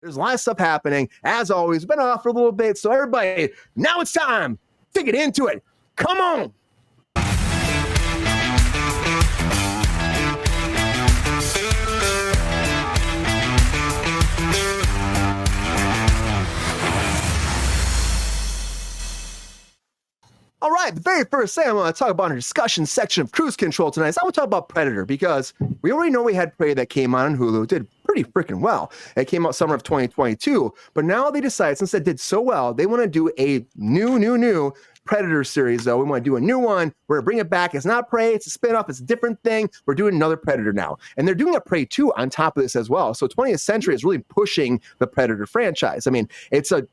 There's a lot of stuff happening. As always, been off for a little bit. So everybody, now it's time to get into it. Come on. All right, the very first thing I want to talk about in our discussion section of Kruse Control tonight is I want to talk about Predator, because we already know we had Prey that came on Hulu, did pretty freaking well. It came out summer of 2022, but now they decide, since it did so well, they want to do a new Predator series, though. We want to do a new one. We're going to bring it back. It's not Prey. It's a spinoff. It's a different thing. We're doing another Predator now. And they're doing a Prey 2 on top of this as well. So 20th Century is really pushing the Predator franchise. I mean, it's a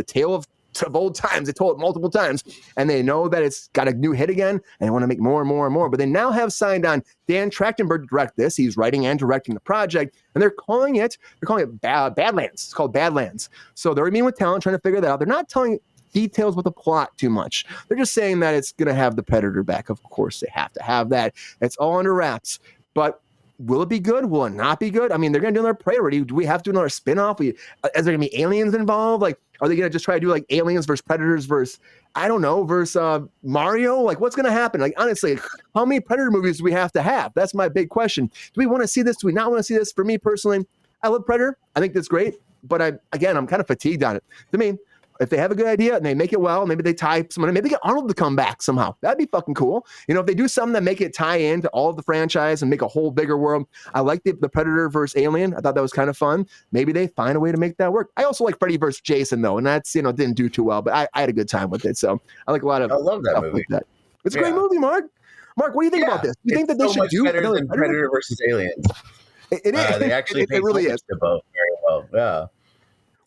tale of old times. They told it multiple times, and they know that it's got a new hit again, and they want to make more and more and more. But they now have signed on Dan Trachtenberg to direct this. He's writing and directing the project, and they're calling it Badlands. It's called Badlands. So they're meeting with talent, trying to figure that out. They're not telling details with the plot too much. They're just saying that it's going to have the Predator back. Of course, they have to have that. It's all under wraps. But will it be good? Will it not be good? I mean, they're going to do another Prey already. Do we have to do another spinoff? Is there going to be aliens involved? Like, are they going to just try to do like aliens versus Predators versus, I don't know, versus Mario? Like, what's going to happen? Like, honestly, how many Predator movies do we have to have? That's my big question. Do we want to see this? Do we not want to see this? For me personally, I love Predator. I think that's great. But I'm kind of fatigued on it. To me, if they have a good idea and they make it well, maybe they tie someone, maybe they get Arnold to come back somehow. That'd be fucking cool. You know, if they do something that make it tie into all of the franchise and make a whole bigger world. I like the Predator versus Alien. I thought that was kind of fun. Maybe they find a way to make that work. I also like Freddy versus Jason though, and that's, didn't do too well, but I had a good time with it. So I like a lot of. I love that movie. Like that. It's a great movie, Mark. Mark, what do you think about this? Do you think that they should do better than Predator versus Alien? It is. They actually it really is. To both very well.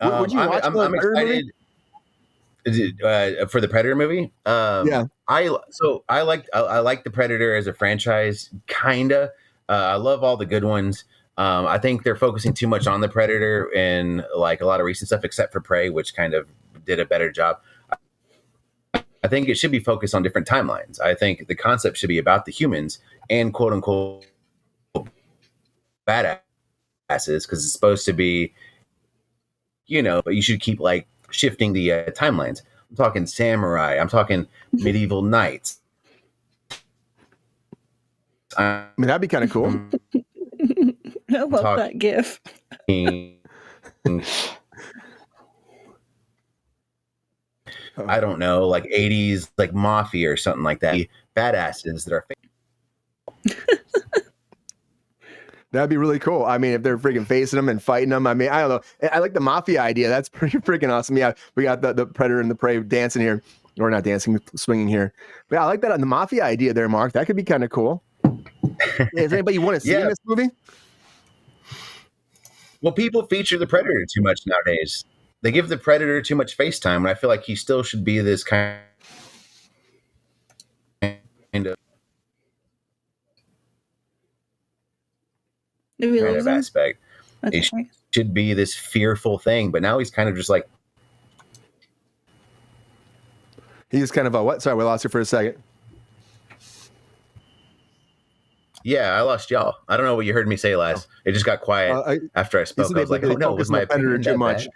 Yeah. Would you watch I'm excited. For the Predator movie, yeah. I like the Predator as a franchise, kinda. I love all the good ones. I think they're focusing too much on the Predator in like a lot of recent stuff, except for Prey, which kind of did a better job. I think it should be focused on different timelines. I think the concept should be about the humans and quote unquote badasses, because it's supposed to be, but you should keep like shifting the timelines. I'm talking samurai. I'm talking medieval knights. I mean, that'd be kind of cool. I love that gif. I don't know, like 80s, like mafia or something like that. Badasses that are That'd be really cool. I mean, if they're freaking facing them and fighting them, I mean, I don't know. I like the mafia idea. That's pretty freaking awesome. Yeah, we got the Predator and the Prey dancing here. Or not dancing, swinging here. But yeah, I like that on the mafia idea there, Mark. That could be kind of cool. Is anybody you want to see in this movie? Well, people feature the Predator too much nowadays. They give the Predator too much face time, and I feel like he still should be this kind of aspect. It should be this fearful thing, but now he's kind of just like. He's kind of a what? Sorry, we lost you for a second. Yeah, I lost y'all. I don't know what you heard me say last. It just got quiet after I spoke. I was like, "Oh no, it was my Predator too much."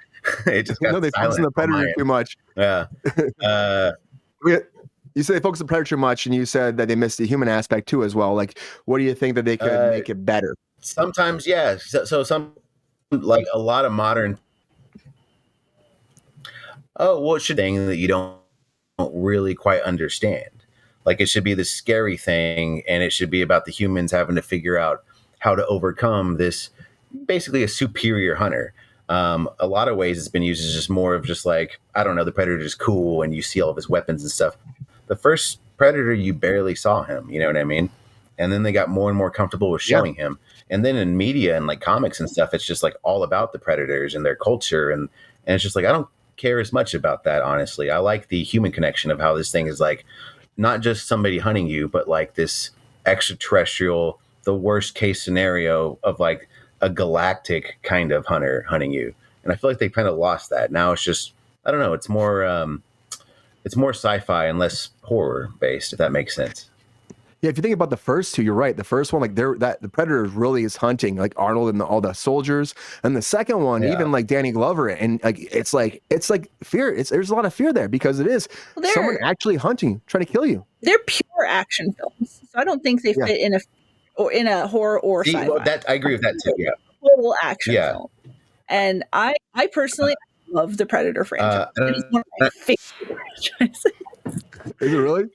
It just got they focus on the Predator too much. Yeah. You said they focus on the Predator too much, and you said that they missed the human aspect too as well. Like, what do you think that they could make it better? Sometimes, yeah. So some, like a lot of modern. Oh, what should thing that you don't really quite understand? Like it should be the scary thing, and it should be about the humans having to figure out how to overcome this, basically a superior hunter. A lot of ways it's been used as just more of just like, I don't know, the Predator's cool and you see all of his weapons and stuff. The first Predator, you barely saw him, you know what I mean? And then they got more and more comfortable with showing him. And then in media and like comics and stuff, it's just like all about the Predators and their culture. And it's just like, I don't care as much about that, honestly. I like the human connection of how this thing is like, not just somebody hunting you, but like this extraterrestrial, the worst case scenario of like a galactic kind of hunter hunting you. And I feel like they kind of lost that. Now it's just, I don't know. It's more sci-fi and less horror based, if that makes sense. Yeah, if you think about the first two, you're right. The first one, like the Predator really is hunting like Arnold and all the soldiers, and the second one, even like Danny Glover, and like it's like fear. There's a lot of fear there because it is someone actually hunting, trying to kill you. They're pure action films, so I don't think they fit in a horror or sci-fi. Well, I agree with that too. Yeah, total action film, and I personally love the Predator franchise. It's one of my favorite franchises. Is it really?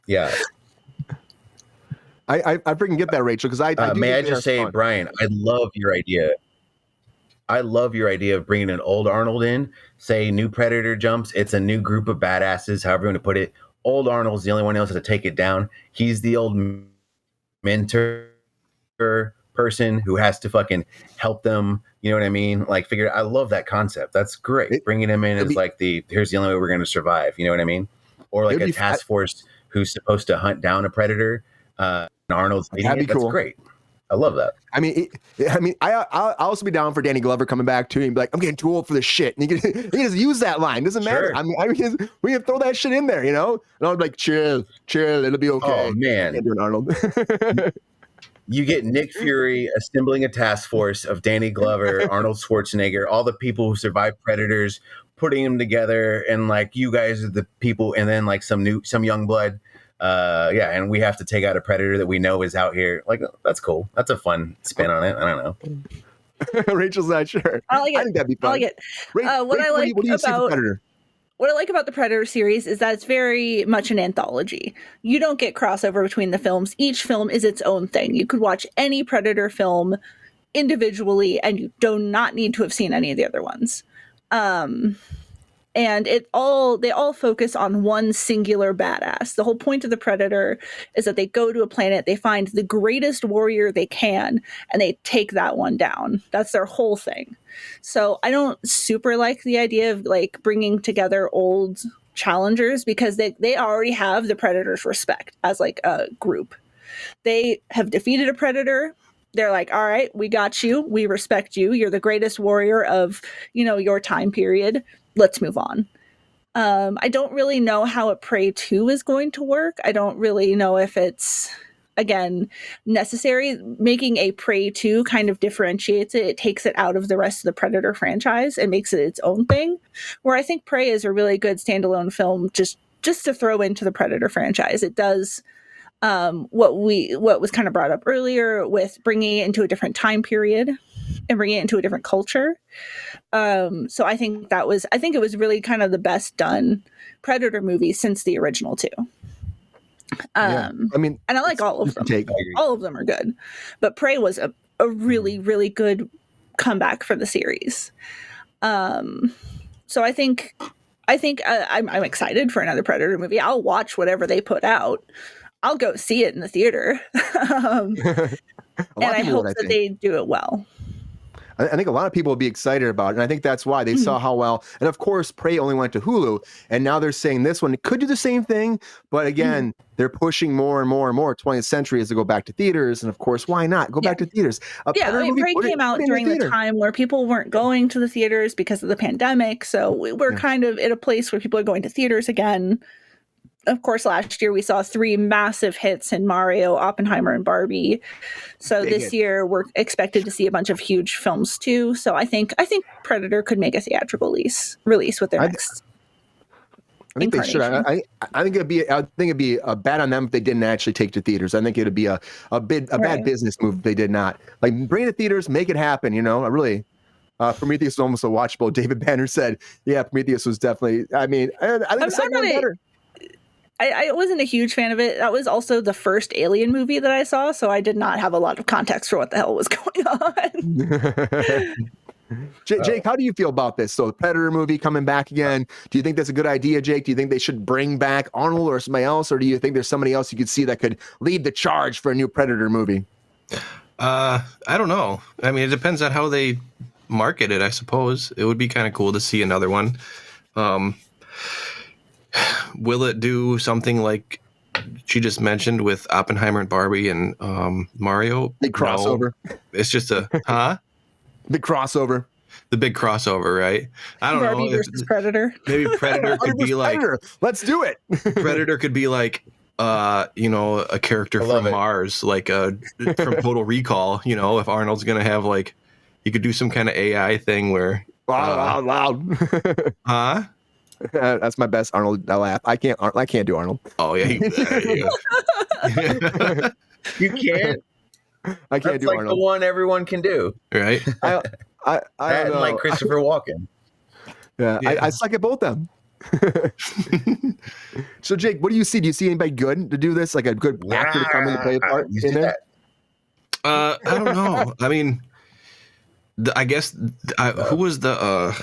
Yeah. I freaking get that, Rachel, because I may I just say, fun. Brian, I love your idea. I love your idea of bringing an old Arnold in, say new Predator jumps. It's a new group of badasses, however you want to put it. Old Arnold's the only one else to take it down. He's the old mentor person who has to fucking help them. You know what I mean? Like, I love that concept. That's great. Bringing him in is like here's the only way we're going to survive. You know what I mean? Or like a task force who's supposed to hunt down a predator. Arnold's leading it. That's great. I love that. I'll also be down for Danny Glover coming back too and be like, I'm getting too old for this shit. And he can just use that line. Doesn't matter. We can throw that shit in there, you know? And I'll be like, chill, it'll be okay. Oh man. Doing Arnold. You get Nick Fury assembling a task force of Danny Glover, Arnold Schwarzenegger, all the people who survived predators, putting them together, and like, you guys are the people, and then like some young blood. And we have to take out a predator that we know is out here. Like, that's cool. That's a fun spin on it. I don't know. Rachel's not sure. I like it. I think that'd be fun. I like it. What I like about the Predator series is that it's very much an anthology. You don't get crossover between the films. Each film is its own thing. You could watch any Predator film individually, and you do not need to have seen any of the other ones. And they all focus on one singular badass. The whole point of the Predator is that they go to a planet, they find the greatest warrior they can, and they take that one down. That's their whole thing. So I don't super like the idea of like bringing together old challengers, because they already have the Predator's respect as like a group. They have defeated a Predator. They're like, all right, we got you. We respect you. You're the greatest warrior of, your time period. Let's move on. I don't really know how a Prey 2 is going to work. I don't really know if it's, again, necessary. Making a Prey 2 kind of differentiates it. It takes it out of the rest of the Predator franchise and makes it its own thing. Where I think Prey is a really good standalone film just to throw into the Predator franchise. It does what was kind of brought up earlier with bringing it into a different time period and bringing it into a different culture. So I think it was really kind of the best done Predator movie since the original two. And I like all of them. All of them are good, but Prey was a really, really good comeback for the series. So I think I'm excited for another Predator movie. I'll watch whatever they put out. I'll go see it in the theater. And I hope that they do it well. I think a lot of people will be excited about it, and I think that's why they saw how well. And of course, Prey only went to Hulu, and now they're saying this one could do the same thing, but again, they're pushing more and more and more. 20th Century is to go back to theaters, and of course, why not go back to theaters? Prey came out during the time where people weren't going to the theaters because of the pandemic, so we're kind of in a place where people are going to theaters again. Of course, last year we saw 3 massive hits in Mario, Oppenheimer, and Barbie. So this year we're expected to see a bunch of huge films too. So I think Predator could make a theatrical release with their next. I think they should. I think it'd be bad on them if they didn't actually take to theaters. I think it'd be a bad business move if they did not. Like, bring it to theaters, make it happen. I really. Prometheus was almost a watchable. David Banner said, "Yeah, Prometheus was definitely." I think the second one better. I wasn't a huge fan of it. That was also the first Alien movie that I saw, so I did not have a lot of context for what the hell was going on. Jake, how do you feel about this? So the Predator movie coming back again. Do you think that's a good idea, Jake? Do you think they should bring back Arnold or somebody else? Or do you think there's somebody else you could see that could lead the charge for a new Predator movie? I don't know. I mean, it depends on how they market it, I suppose. It would be kind of cool to see another one. Will it do something like she just mentioned with Oppenheimer and Barbie and Mario? Big crossover. No. It's just a big crossover. The big crossover, right? I don't Barbie know. Versus Predator. Maybe Predator could be like, Predator. Let's do it. Predator could be like a character I love from it. Mars, like from Total Recall. If Arnold's gonna have like, you could do some kind of AI thing where, Loud. huh? That's my best Arnold laugh. I can't do Arnold. Oh yeah, You can't. I can't That's do like Arnold. the one everyone can do. right. I That don't and know. like Christopher Walken. Yeah, Yeah. I suck at both them. So Jake, what do you see? Do you see anybody good to do this? Like a good actor to come in to play a part You in see there? that? I don't know. I mean, I guess who's the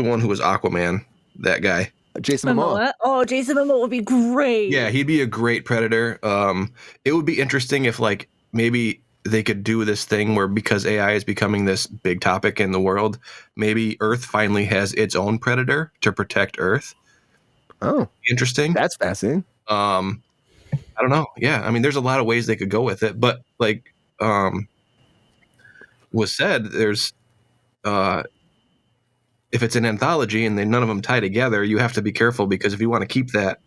one who was Aquaman? That guy. Jason Momoa. Momoa. Oh, Jason Momoa would be great. Yeah, he'd be a great Predator. It would be interesting if like maybe they could do this thing where, because AI is becoming this big topic in the world, maybe Earth finally has its own Predator to protect Earth. Oh, Interesting. that's fascinating. I don't know. Yeah, I mean, there's a lot of ways they could go with it, but like was said, there's if it's an anthology and none of them tie together, you have to be careful, because if you want to keep that,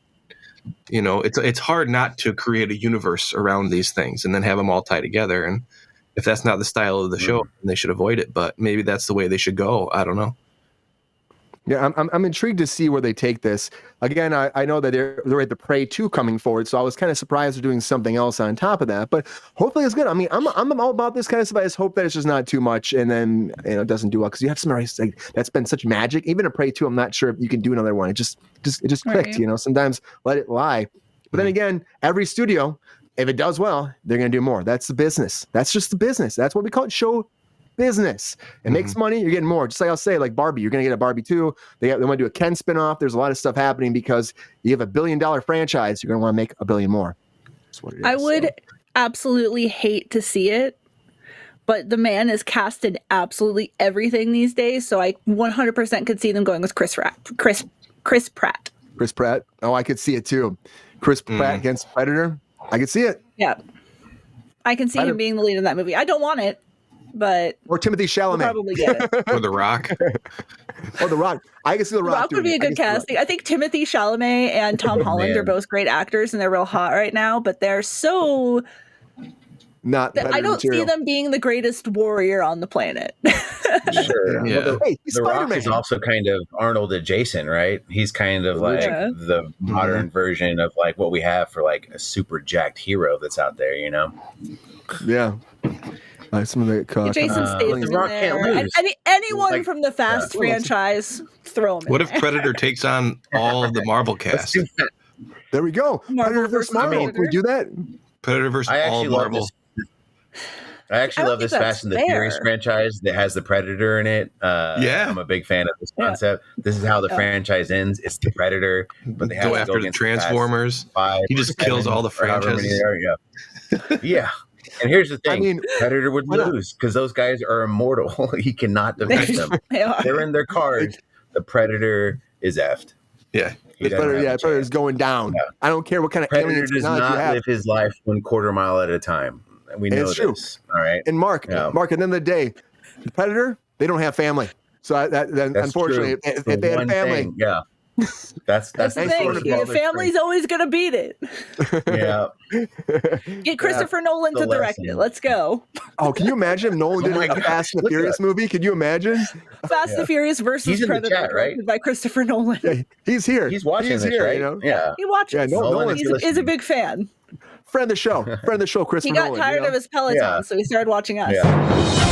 it's hard not to create a universe around these things and then have them all tie together. And if that's not the style of the show, then they should avoid it. But maybe that's the way they should go. I don't know. Yeah, I'm intrigued to see where they take this. Again, I know that they're at the Prey 2 coming forward, so I was kind of surprised they're doing something else on top of that. But hopefully it's good. I mean, I'm all about this kind of stuff. I just hope that it's just not too much, and then it doesn't do well, because you have some like that's been such magic. Even a Prey 2, I'm not sure if you can do another one. It just clicked. Right. Sometimes let it lie. But then again, every studio, if it does well, they're going to do more. That's the business. That's just the business. That's what we call it, show business. It makes money, you're getting more. Just like I'll say, like Barbie, you're going to get a Barbie 2. They want to do a Ken spinoff. There's a lot of stuff happening because you have $1 billion franchise. You're going to want to make $1 billion more. That's what it is. I would absolutely hate to see it, but the man is cast in absolutely everything these days, so I 100% could see them going with Chris Pratt. Chris Pratt. Oh, I could see it too. Chris Pratt against Predator. I could see it. Yeah. I can see him being the lead in that movie. I don't want it, but Or Timothy we'll Chalamet. probably get it. Or The Rock. Or The Rock. I can see The Rock. Rock would be a good casting. I think Timothy Chalamet and Tom Holland are both great actors, and they're real hot right now, but they're so... Not I don't see them being the greatest warrior on the planet. Sure. Yeah. Well, Hey, he's the Rock Spider-Man. is also kind of Arnold adjacent, right? He's kind of like Yeah. the modern version of like what we have for like a super jacked hero that's out there, Yeah. Some of the Jason Statham The in Rock there. can't lose. Anyone Like, from the Fast yeah. franchise, throw him in What if there. Predator takes on all of the Marvel That's cast? too fat. There we go. Marvel Predator versus versus Marvel. Predator. Can we do that? Predator versus I all actually love Marvel. this. I actually I don't love this think that's Fast and the Furious fair. franchise that has the Predator in it. Yeah. I'm a big fan of this Yeah. concept. This is how the franchise ends. It's the Predator, but they have Go to after go the against Transformers. 5 He or just kills 7 all the or however many franchises. there are. Yeah. And here's the thing: I mean, Predator would why not? lose because those guys are immortal. He cannot defeat them. They are. They're in their card. The Predator is effed. Yeah. He doesn't have a Predator's chance. going down. Yeah. I don't care what kind of Predator alien does technology you not have. live his life 1/4 mile at a time. We know It's true. this. All right. And Mark, Yeah. at the end of the day, the Predator, they don't have family. So That's unfortunately, true. if The they had one family, thing, yeah. That's That's the Thanks thing. for the Your brother's family's always going to beat it. strength. Yeah. Get Christopher Nolan the to direct lesson. it. Let's go. oh, can you imagine if Nolan Oh did my a Fast and the gosh, look Furious movie? Can you imagine? Fast and Furious versus He's in the Predator, chat, right? directed by Christopher Nolan. Yeah, he's here. He's watching this, here, right? You know? Yeah. He watches. Yeah, Nolan, He's if you're is a big fan. Friend of the show, listening. Christopher He got Nolan. tired of his Peloton, Yeah. so he started watching us. Yeah.